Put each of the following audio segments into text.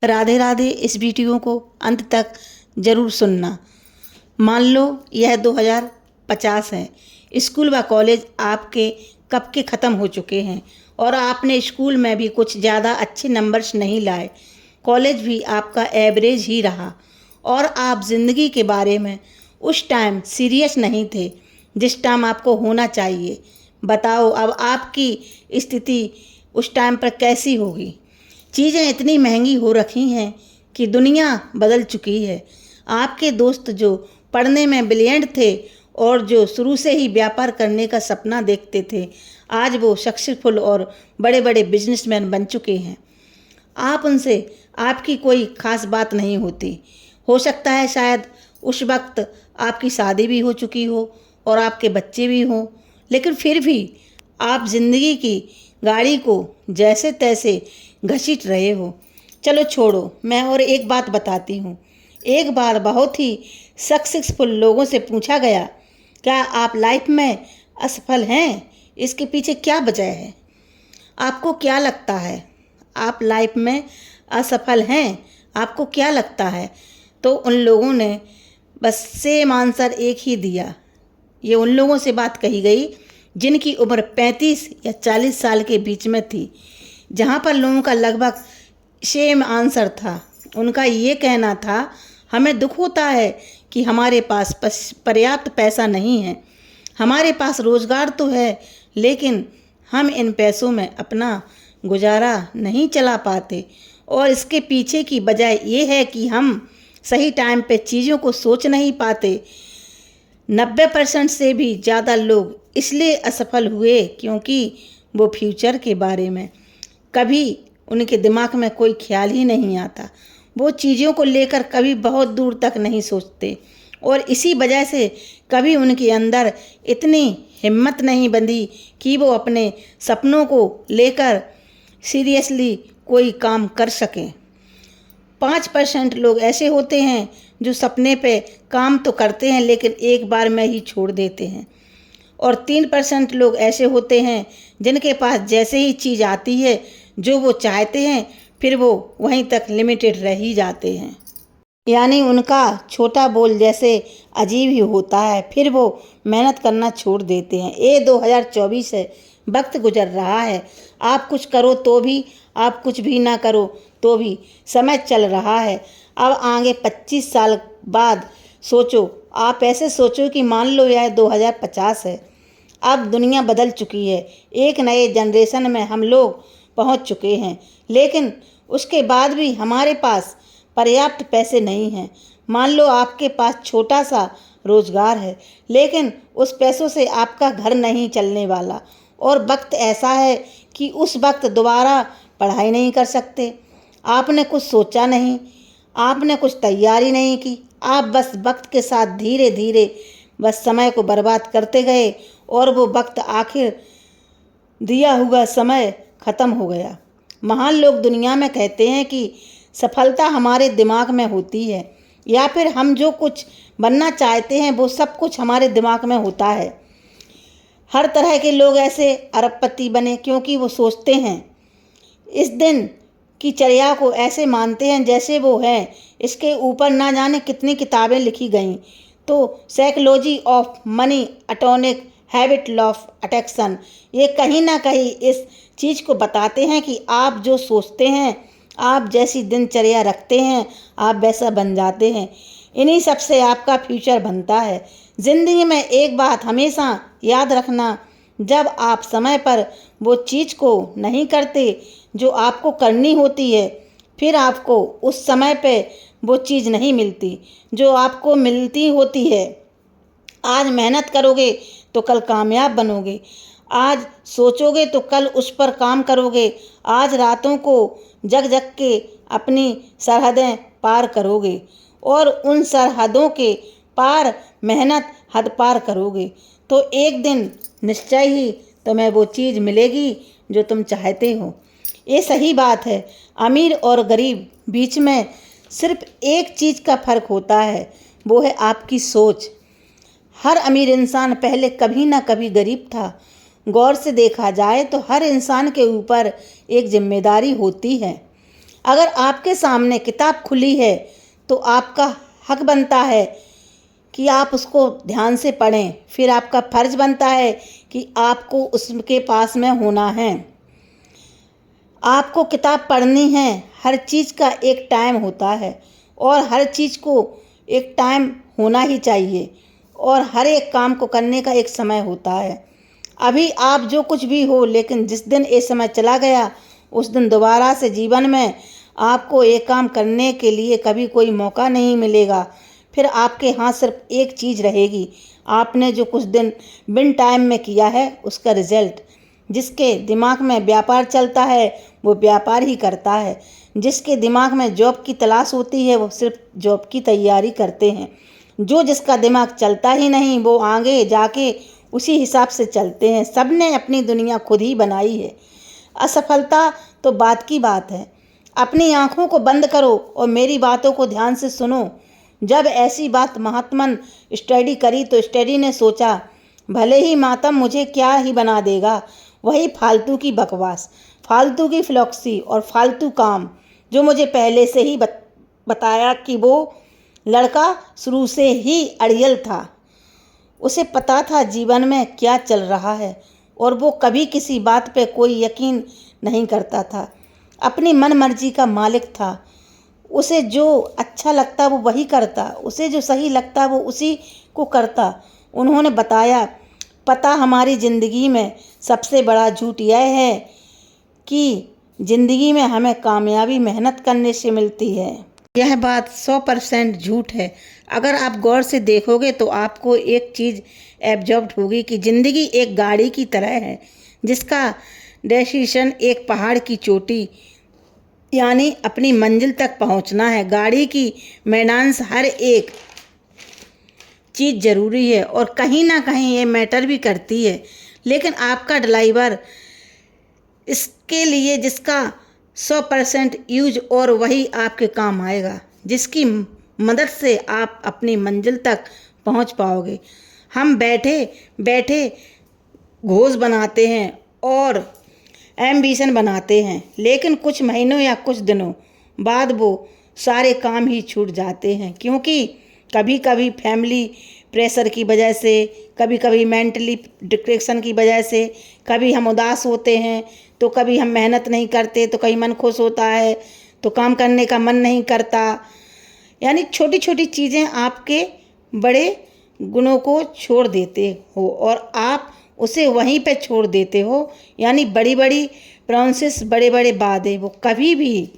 राधे राधे। इस वीडियो को अंत तक ज़रूर सुनना। मान लो यह 2050 है। स्कूल व कॉलेज आपके कब के ख़त्म हो चुके हैं और आपने स्कूल में भी कुछ ज़्यादा अच्छे नंबर्स नहीं लाए। कॉलेज भी आपका एवरेज ही रहा और आप ज़िंदगी के बारे में उस टाइम सीरियस नहीं थे जिस टाइम आपको होना चाहिए। बताओ अब आपकी स्थिति उस टाइम पर कैसी होगी। चीज़ें इतनी महंगी हो रखी हैं कि दुनिया बदल चुकी है। आपके दोस्त जो पढ़ने में ब्रिलियंट थे और जो शुरू से ही व्यापार करने का सपना देखते थे, आज वो सक्सेसफुल और बड़े बड़े बिजनेसमैन बन चुके हैं। आप उनसे आपकी कोई खास बात नहीं होती। हो सकता है शायद उस वक्त आपकी शादी भी हो चुकी हो और आपके बच्चे भी हों, लेकिन फिर भी आप ज़िंदगी की गाड़ी को जैसे तैसे घसीट रहे हो। चलो छोड़ो, मैं और एक बात बताती हूँ। एक बार बहुत ही सक्सेसफुल लोगों से पूछा गया, क्या आप लाइफ में असफल हैं? इसके पीछे क्या वजह है? आपको क्या लगता है? आप लाइफ में असफल हैं? आपको क्या लगता है? तो उन लोगों ने बस सेम आंसर एक ही दिया। ये उन लोगों से बात कही गई जिनकी उम्र 35 या 40 साल के बीच में थी, जहाँ पर लोगों का लगभग सेम आंसर था। उनका ये कहना था, हमें दुख होता है कि हमारे पास पर्याप्त पैसा नहीं है। हमारे पास रोज़गार तो है, लेकिन हम इन पैसों में अपना गुजारा नहीं चला पाते। और इसके पीछे की वजह ये है कि हम सही टाइम पे चीज़ों को सोच नहीं पाते। 90% से भी ज़्यादा लोग इसलिए असफल हुए क्योंकि वो फ्यूचर के बारे में कभी उनके दिमाग में कोई ख्याल ही नहीं आता। वो चीज़ों को लेकर कभी बहुत दूर तक नहीं सोचते और इसी वजह से कभी उनके अंदर इतनी हिम्मत नहीं बंधी कि वो अपने सपनों को लेकर सीरियसली कोई काम कर सकें। 5% लोग ऐसे होते हैं जो सपने पे काम तो करते हैं लेकिन एक बार में ही छोड़ देते हैं। और 3% लोग ऐसे होते हैं जिनके पास जैसे ही चीज़ आती है जो वो चाहते हैं, फिर वो वहीं तक लिमिटेड रह ही जाते हैं। यानी उनका छोटा बोल जैसे अजीब ही होता है, फिर वो मेहनत करना छोड़ देते हैं। ये 2024 है, वक्त गुजर रहा है। आप कुछ करो तो भी, आप कुछ भी ना करो तो भी समय चल रहा है। अब आगे 25 साल बाद सोचो। आप ऐसे सोचो कि मान लो यह 2050 है। अब दुनिया बदल चुकी है। एक नए जनरेशन में हम लोग पहुंच चुके हैं, लेकिन उसके बाद भी हमारे पास पर्याप्त पैसे नहीं हैं। मान लो आपके पास छोटा सा रोज़गार है, लेकिन उस पैसों से आपका घर नहीं चलने वाला और वक्त ऐसा है कि उस वक्त दोबारा पढ़ाई नहीं कर सकते। आपने कुछ सोचा नहीं, आपने कुछ तैयारी नहीं की। आप बस वक्त के साथ धीरे धीरे बस समय को बर्बाद करते गए और वो वक्त आखिर दिया हुआ समय ख़त्म हो गया। महान लोग दुनिया में कहते हैं कि सफलता हमारे दिमाग में होती है, या फिर हम जो कुछ बनना चाहते हैं वो सब कुछ हमारे दिमाग में होता है। हर तरह के लोग ऐसे अरबपति बने क्योंकि वो सोचते हैं, इस दिन की चर्या को ऐसे मानते हैं जैसे वो हैं। इसके ऊपर ना जाने कितनी किताबें लिखी गईं। तो psychology of money, atomic habit, law of attraction, ये कहीं ना कहीं इस चीज़ को बताते हैं कि आप जो सोचते हैं, आप जैसी दिनचर्या रखते हैं, आप वैसा बन जाते हैं। इन्हीं सब से आपका फ्यूचर बनता है। ज़िंदगी में एक बात हमेशा याद रखना, जब आप समय पर वो चीज़ को नहीं करते जो आपको करनी होती है, फिर आपको उस समय पे वो चीज़ नहीं मिलती जो आपको मिलती होती है। आज मेहनत करोगे तो कल कामयाब बनोगे। आज सोचोगे तो कल उस पर काम करोगे। आज रातों को जग जग के अपनी सरहदें पार करोगे और उन सरहदों के पार मेहनत हद पार करोगे तो एक दिन निश्चय ही तुम्हें वो चीज़ मिलेगी जो तुम चाहते हो। ये सही बात है। अमीर और गरीब बीच में सिर्फ एक चीज़ का फ़र्क होता है, वो है आपकी सोच। हर अमीर इंसान पहले कभी ना कभी गरीब था। गौर से देखा जाए तो हर इंसान के ऊपर एक जिम्मेदारी होती है। अगर आपके सामने किताब खुली है तो आपका हक बनता है कि आप उसको ध्यान से पढ़ें। फिर आपका फ़र्ज़ बनता है कि आपको उसके पास में होना है। आपको किताब पढ़नी है। हर चीज़ का एक टाइम होता है और हर चीज़ को एक टाइम होना ही चाहिए और हर एक काम को करने का एक समय होता है। अभी आप जो कुछ भी हो, लेकिन जिस दिन ये समय चला गया उस दिन दोबारा से जीवन में आपको एक काम करने के लिए कभी कोई मौका नहीं मिलेगा। फिर आपके हाथ सिर्फ एक चीज़ रहेगी, आपने जो कुछ दिन बिन टाइम में किया है उसका रिजल्ट। जिसके दिमाग में व्यापार चलता है वो व्यापार ही करता है। जिसके दिमाग में जॉब की तलाश होती है वो सिर्फ जॉब की तैयारी करते हैं। जो जिसका दिमाग चलता ही नहीं वो आगे जाके उसी हिसाब से चलते हैं। सब ने अपनी दुनिया खुद ही बनाई है। असफलता तो बात की बात है। अपनी आँखों को बंद करो और मेरी बातों को ध्यान से सुनो। जब ऐसी बात महात्मन स्टडी करी तो स्टडी ने सोचा, भले ही मातम मुझे क्या ही बना देगा, वही फालतू की बकवास, फालतू की फिलॉक्सी और फालतू काम जो मुझे पहले से ही बताया कि वो लड़का शुरू से ही अड़ियल था। उसे पता था जीवन में क्या चल रहा है और वो कभी किसी बात पे कोई यकीन नहीं करता था। अपनी मन मर्जी का मालिक था। उसे जो अच्छा लगता वो वही करता, उसे जो सही लगता वो उसी को करता। उन्होंने बताया, पता हमारी ज़िंदगी में सबसे बड़ा झूठ यह है कि ज़िंदगी में हमें कामयाबी मेहनत करने से मिलती है। यह बात 100% झूठ है। अगर आप गौर से देखोगे तो आपको एक चीज़ एब्जॉर्ब होगी कि ज़िंदगी एक गाड़ी की तरह है जिसका डेस्टिनेशन एक पहाड़ की चोटी यानी अपनी मंजिल तक पहुंचना है। गाड़ी की मेंटेनेंस हर एक चीज़ ज़रूरी है और कहीं ना कहीं ये मैटर भी करती है, लेकिन आपका ड्राइवर इसके लिए जिसका 100% यूज और वही आपके काम आएगा, जिसकी मदद से आप अपनी मंजिल तक पहुंच पाओगे। हम बैठे बैठे घोष बनाते हैं और एम्बिशन बनाते हैं, लेकिन कुछ महीनों या कुछ दिनों बाद वो सारे काम ही छूट जाते हैं, क्योंकि कभी कभी फैमिली प्रेशर की वजह से, कभी कभी मेंटली डिप्रेशन की वजह से, कभी हम उदास होते हैं तो कभी हम मेहनत नहीं करते तो कहीं मन खुश होता है तो काम करने का मन नहीं करता। यानी छोटी छोटी चीज़ें आपके बड़े गुणों को छोड़ देते हो और आप उसे वहीं पे छोड़ देते हो। यानी बड़ी बड़ी प्रोमिस, बड़े बड़े वादे वो कभी भी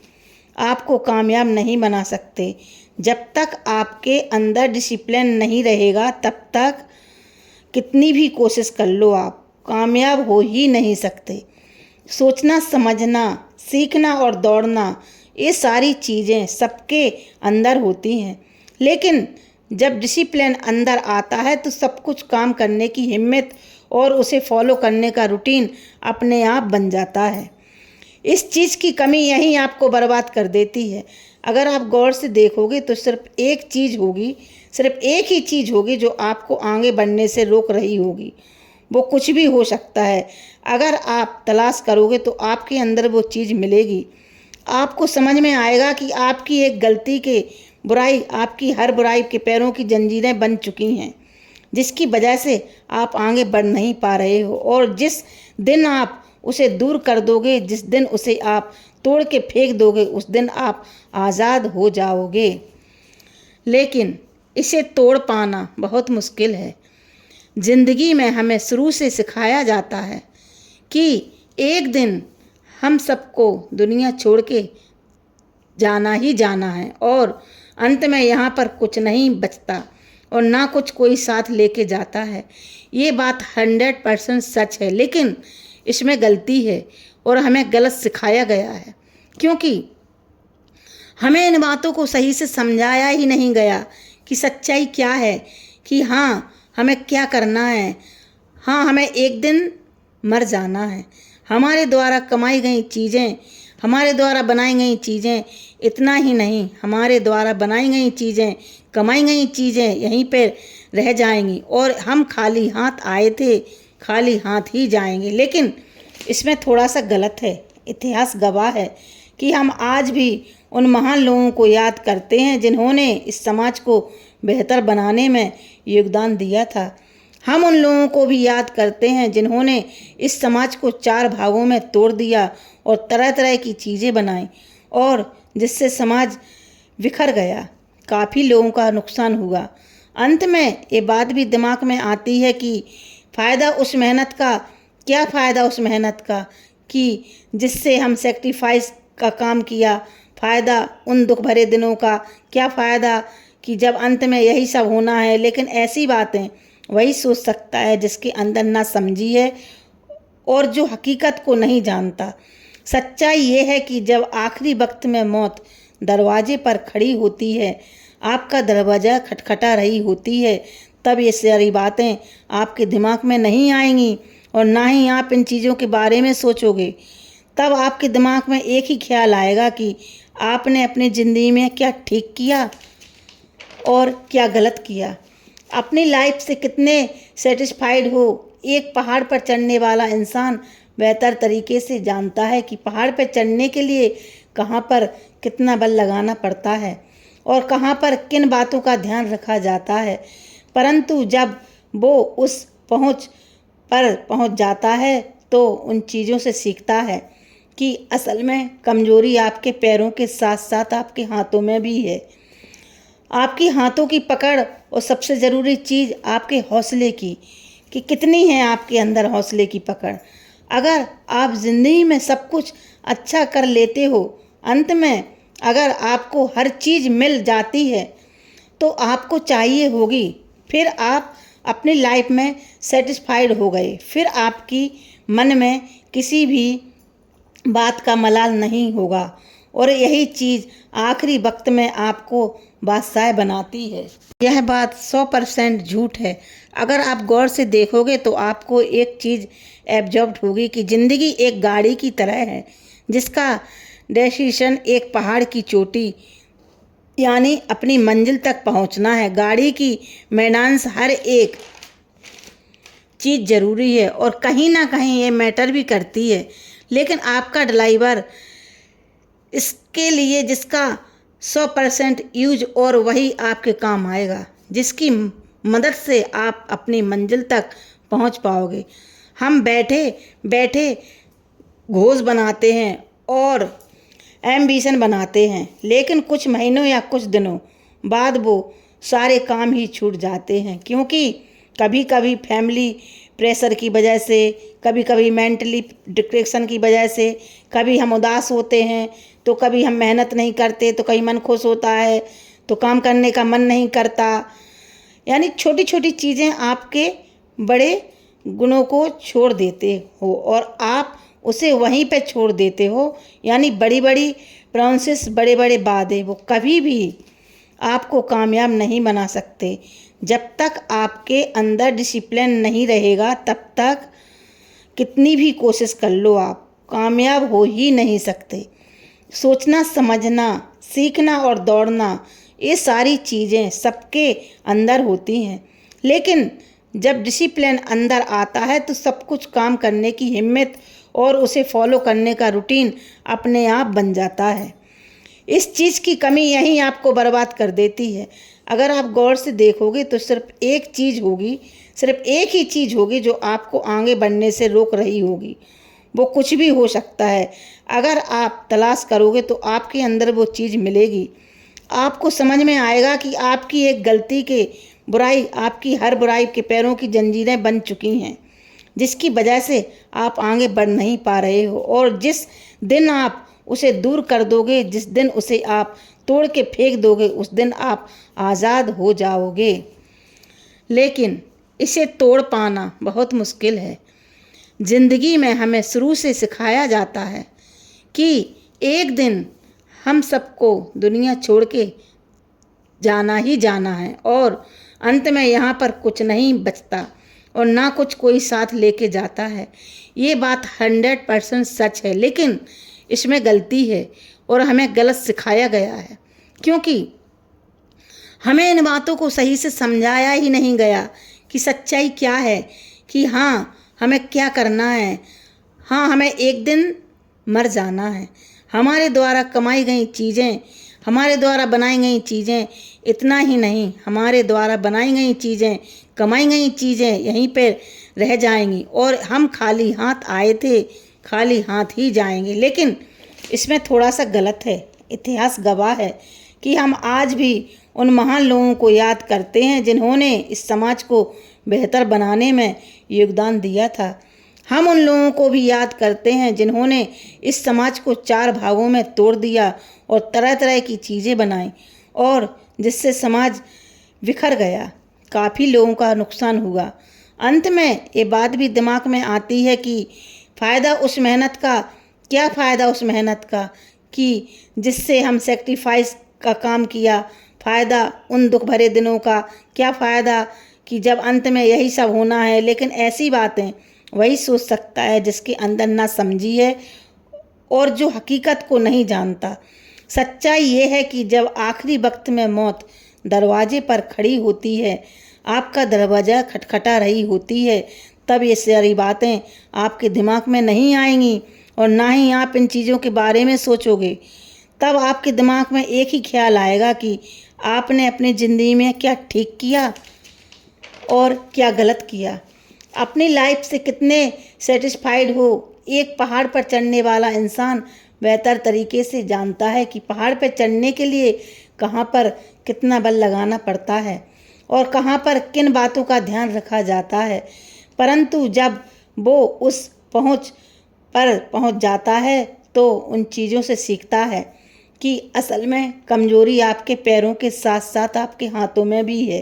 आपको कामयाब नहीं बना सकते। जब तक आपके अंदर डिसिप्लिन नहीं रहेगा तब तक कितनी भी कोशिश कर लो आप कामयाब हो ही नहीं सकते। सोचना, समझना, सीखना और दौड़ना, ये सारी चीज़ें सबके अंदर होती हैं, लेकिन जब डिसिप्लिन अंदर आता है तो सब कुछ काम करने की हिम्मत और उसे फॉलो करने का रूटीन अपने आप बन जाता है। इस चीज़ की कमी यहीं आपको बर्बाद कर देती है। अगर आप गौर से देखोगे तो सिर्फ एक चीज़ होगी, सिर्फ एक ही चीज़ होगी जो आपको आगे बढ़ने से रोक रही होगी। वो कुछ भी हो सकता है। अगर आप तलाश करोगे तो आपके अंदर वो चीज़ मिलेगी। आपको समझ में आएगा कि आपकी एक गलती के बुराई आपकी हर बुराई के पैरों की जंजीरें बन चुकी हैं, जिसकी वजह से आप आगे बढ़ नहीं पा रहे हो। और जिस दिन आप उसे दूर कर दोगे, जिस दिन उसे आप तोड़ के फेंक दोगे, उस दिन आप आज़ाद हो जाओगे। लेकिन इसे तोड़ पाना बहुत मुश्किल है। ज़िंदगी में हमें शुरू से सिखाया जाता है कि एक दिन हम सबको दुनिया छोड़ के जाना ही जाना है और अंत में यहाँ पर कुछ नहीं बचता और ना कुछ कोई साथ लेके जाता है। ये बात 100% सच है, लेकिन इसमें गलती है और हमें गलत सिखाया गया है, क्योंकि हमें इन बातों को सही से समझाया ही नहीं गया कि सच्चाई क्या है, कि हाँ हमें क्या करना है। हाँ, हमें एक दिन मर जाना है। हमारे द्वारा कमाई गई चीज़ें, हमारे द्वारा बनाई गई चीज़ें, इतना ही नहीं, हमारे द्वारा बनाई गई चीज़ें, कमाई गई चीज़ें यहीं पर रह जाएंगी और हम खाली हाथ आए थे, खाली हाथ ही जाएंगे। लेकिन इसमें थोड़ा सा गलत है। इतिहास गवाह है कि हम आज भी उन महान लोगों को याद करते हैं जिन्होंने इस समाज को बेहतर बनाने में योगदान दिया था। हम उन लोगों को भी याद करते हैं जिन्होंने इस समाज को 4 भागों में तोड़ दिया और तरह तरह की चीज़ें बनाई और जिससे समाज बिखर गया, काफ़ी लोगों का नुकसान हुआ। अंत में ये बात भी दिमाग में आती है कि फ़ायदा उस मेहनत का, क्या फ़ायदा उस मेहनत का कि जिससे हम सेक्रीफाइस का काम किया, फ़ायदा उन दुख भरे दिनों का, क्या फ़ायदा कि जब अंत में यही सब होना है। लेकिन ऐसी बातें वही सोच सकता है जिसके अंदर ना समझी है और जो हकीकत को नहीं जानता। सच्चाई ये है कि जब आखिरी वक्त में मौत दरवाजे पर खड़ी होती है, आपका दरवाज़ा खटखटा रही होती है, तब ये सारी बातें आपके दिमाग में नहीं आएंगी और ना ही आप इन चीज़ों के बारे में सोचोगे। तब आपके दिमाग में एक ही ख्याल आएगा कि आपने अपनी ज़िंदगी में क्या ठीक किया और क्या गलत किया, अपनी लाइफ से कितने सेटिस्फाइड हो। एक पहाड़ पर चढ़ने वाला इंसान बेहतर तरीके से जानता है कि पहाड़ पर चढ़ने के लिए कहाँ पर कितना बल लगाना पड़ता है और कहाँ पर किन बातों का ध्यान रखा जाता है। परंतु जब वो उस पहुँच जाता है तो उन चीज़ों से सीखता है कि असल में कमज़ोरी आपके पैरों के साथ साथ आपके हाथों में भी है। आपकी हाथों की पकड़ और सबसे ज़रूरी चीज़ आपके हौसले की, कि कितनी है आपके अंदर हौसले की पकड़। अगर आप ज़िंदगी में सब कुछ अच्छा कर लेते हो, अंत में अगर आपको हर चीज़ मिल जाती है तो आपको चाहिए होगी, फिर आप अपनी लाइफ में सेटिस्फाइड हो गए, फिर आपकी मन में किसी भी बात का मलाल नहीं होगा और यही चीज़ आखिरी वक्त में आपको बादशाह बनाती है। यह बात 100% झूठ है। अगर आप गौर से देखोगे तो आपको एक चीज़ एब्जॉर्ब होगी कि ज़िंदगी एक गाड़ी की तरह है जिसका डेस्टिनेशन एक पहाड़ की चोटी यानी अपनी मंजिल तक पहुंचना है। गाड़ी की मेंटेनेंस हर एक चीज़ ज़रूरी है और कहीं ना कहीं ये मैटर भी करती है, लेकिन आपका ड्राइवर इसके लिए जिसका 100% यूज और वही आपके काम आएगा, जिसकी मदद से आप अपनी मंजिल तक पहुंच पाओगे। हम बैठे बैठे घोष बनाते हैं और एम्बिशन बनाते हैं, लेकिन कुछ महीनों या कुछ दिनों बाद वो सारे काम ही छूट जाते हैं, क्योंकि कभी कभी फैमिली प्रेशर की वजह से, कभी कभी मेंटली डिप्रेशन की वजह से, कभी हम उदास होते हैं तो कभी हम मेहनत नहीं करते तो कहीं मन खुश होता है तो काम करने का मन नहीं करता। यानी छोटी छोटी चीज़ें आपके बड़े गुणों को छोड़ देते हो और आप उसे वहीं पे छोड़ देते हो। यानी बड़ी बड़ी प्रोमिस, बड़े बड़े वादे वो कभी भी आपको कामयाब नहीं बना सकते। जब तक आपके अंदर डिसिप्लिन नहीं रहेगा तब तक कितनी भी कोशिश कर लो आप कामयाब हो ही नहीं सकते। सोचना, समझना, सीखना और दौड़ना, ये सारी चीज़ें सबके अंदर होती हैं, लेकिन जब डिसिप्लिन अंदर आता है तो सब कुछ काम करने की हिम्मत और उसे फॉलो करने का रूटीन अपने आप बन जाता है। इस चीज़ की कमी यहीं आपको बर्बाद कर देती है। अगर आप गौर से देखोगे तो सिर्फ एक चीज़ होगी, सिर्फ एक ही चीज़ होगी जो आपको आगे बढ़ने से रोक रही होगी। वो कुछ भी हो सकता है। अगर आप तलाश करोगे तो आपके अंदर वो चीज़ मिलेगी। आपको समझ में आएगा कि आपकी एक गलती के बुराई, आपकी हर बुराई के पैरों की जंजीरें बन चुकी हैं, जिसकी वजह से आप आगे बढ़ नहीं पा रहे हो। और जिस दिन आप उसे दूर कर दोगे, जिस दिन उसे आप तोड़ के फेंक दोगे, उस दिन आप आज़ाद हो जाओगे। लेकिन इसे तोड़ पाना बहुत मुश्किल है। ज़िंदगी में हमें शुरू से सिखाया जाता है कि एक दिन हम सबको दुनिया छोड़ के जाना ही जाना है और अंत में यहाँ पर कुछ नहीं बचता और ना कुछ कोई साथ लेके जाता है। ये बात 100% सच है, लेकिन इसमें गलती है और हमें गलत सिखाया गया है, क्योंकि हमें इन बातों को सही से समझाया ही नहीं गया कि सच्चाई क्या है, कि हाँ हमें क्या करना है। हाँ, हमें एक दिन मर जाना है, हमारे द्वारा कमाई गई चीज़ें, हमारे द्वारा बनाई गई चीज़ें, इतना ही नहीं, हमारे द्वारा बनाई गई चीज़ें, कमाई गई चीज़ें यहीं पर रह जाएंगी और हम खाली हाथ आए थे, खाली हाथ ही जाएंगे। लेकिन इसमें थोड़ा सा गलत है। इतिहास गवाह है कि हम आज भी उन महान लोगों को याद करते हैं जिन्होंने इस समाज को बेहतर बनाने में योगदान दिया था। हम उन लोगों को भी याद करते हैं जिन्होंने इस समाज को 4 भागों में तोड़ दिया और तरह तरह की चीज़ें बनाई और जिससे समाज बिखर गया, काफ़ी लोगों का नुकसान हुआ। अंत में ये बात भी दिमाग में आती है कि फ़ायदा उस मेहनत का, क्या फ़ायदा उस मेहनत का कि जिससे हम सेक्रीफाइस का काम किया, फ़ायदा उन दुख भरे दिनों का, क्या फ़ायदा कि जब अंत में यही सब होना है। लेकिन ऐसी बातें वही सोच सकता है जिसके अंदर ना समझी है और जो हकीकत को नहीं जानता। सच्चाई ये है कि जब आखिरी वक्त में मौत दरवाजे पर खड़ी होती है, आपका दरवाज़ा खटखटा रही होती है, तब ये सारी बातें आपके दिमाग में नहीं आएंगी और ना ही आप इन चीज़ों के बारे में सोचोगे। तब आपके दिमाग में एक ही ख्याल आएगा कि आपने अपनी ज़िंदगी में क्या ठीक किया और क्या गलत किया, अपनी लाइफ से कितने सेटिस्फाइड हो। एक पहाड़ पर चढ़ने वाला इंसान बेहतर तरीके से जानता है कि पहाड़ पर चढ़ने के लिए कहाँ पर कितना बल लगाना पड़ता है और कहाँ पर किन बातों का ध्यान रखा जाता है। परंतु जब वो उस पहुँच पर पहुँच जाता है तो उन चीज़ों से सीखता है कि असल में कमज़ोरी आपके पैरों के साथ साथ आपके हाथों में भी है।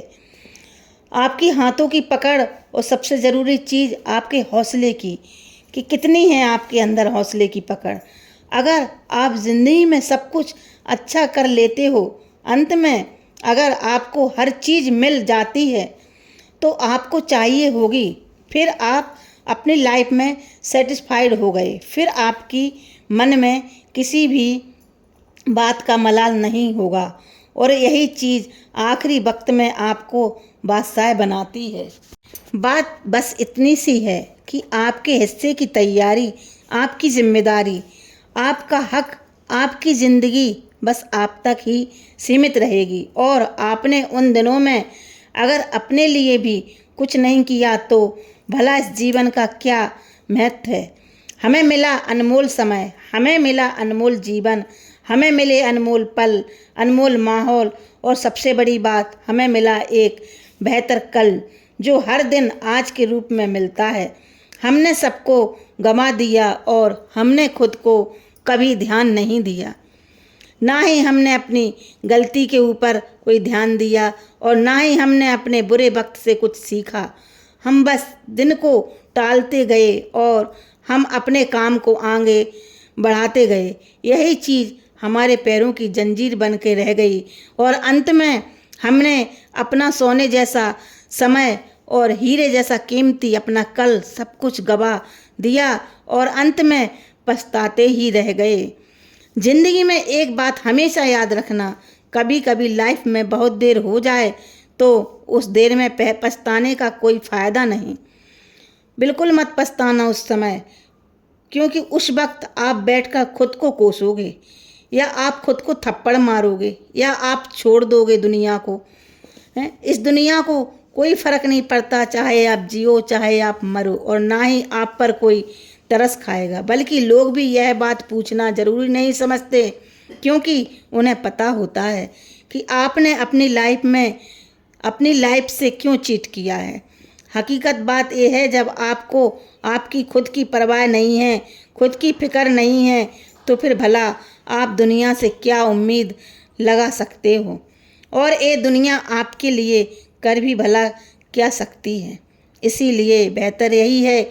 आपकी हाथों की पकड़ और सबसे ज़रूरी चीज़ आपके हौसले की, कि कितनी है आपके अंदर हौसले की पकड़। अगर आप ज़िंदगी में सब कुछ अच्छा कर लेते हो, अंत में अगर आपको हर चीज़ मिल जाती है तो आपको चाहिए होगी, फिर आप अपनी लाइफ में सेटिस्फाइड हो गए, फिर आपकी मन में किसी भी बात का मलाल नहीं होगा और यही चीज़ आखिरी वक्त में आपको बादशाह बनाती है। बात बस इतनी सी है कि आपके हिस्से की तैयारी, आपकी जिम्मेदारी, आपका हक, आपकी ज़िंदगी बस आप तक ही सीमित रहेगी और आपने उन दिनों में अगर अपने लिए भी कुछ नहीं किया तो भला इस जीवन का क्या महत्व है। हमें मिला अनमोल समय, हमें मिला अनमोल जीवन, हमें मिले अनमोल पल, अनमोल माहौल और सबसे बड़ी बात, हमें मिला एक बेहतर कल जो हर दिन आज के रूप में मिलता है। हमने सबको गंवा दिया और हमने खुद को कभी ध्यान नहीं दिया, ना ही हमने अपनी गलती के ऊपर कोई ध्यान दिया और ना ही हमने अपने बुरे वक्त से कुछ सीखा। हम बस दिन को टालते गए और हम अपने काम को आगे बढ़ाते गए। यही चीज़ हमारे पैरों की जंजीर बन के रह गई और अंत में हमने अपना सोने जैसा समय और हीरे जैसा कीमती अपना कल सब कुछ गवा दिया और अंत में पछताते ही रह गए। ज़िंदगी में एक बात हमेशा याद रखना, कभी कभी लाइफ में बहुत देर हो जाए तो उस देर में पछताने का कोई फ़ायदा नहीं। बिल्कुल मत पछताना उस समय, क्योंकि उस वक्त आप बैठकर खुद को कोसोगे या आप खुद को थप्पड़ मारोगे या आप छोड़ दोगे दुनिया को। इस दुनिया को कोई फ़र्क नहीं पड़ता, चाहे आप जियो चाहे आप मरो, और ना ही आप पर कोई तरस खाएगा। बल्कि लोग भी यह बात पूछना ज़रूरी नहीं समझते, क्योंकि उन्हें पता होता है कि आपने अपनी लाइफ में अपनी लाइफ से क्यों चीट किया है। हकीकत बात यह है, जब आपको आपकी खुद की परवाह नहीं है, खुद की फिक्र नहीं है, तो फिर भला आप दुनिया से क्या उम्मीद लगा सकते हो और ये दुनिया आपके लिए कर भी भला क्या सकती है। इसीलिए बेहतर यही है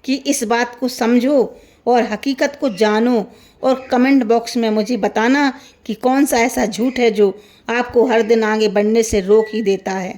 कि इस बात को समझो और हकीकत को जानो और कमेंट बॉक्स में मुझे बताना कि कौन सा ऐसा झूठ है जो आपको हर दिन आगे बढ़ने से रोक ही देता है।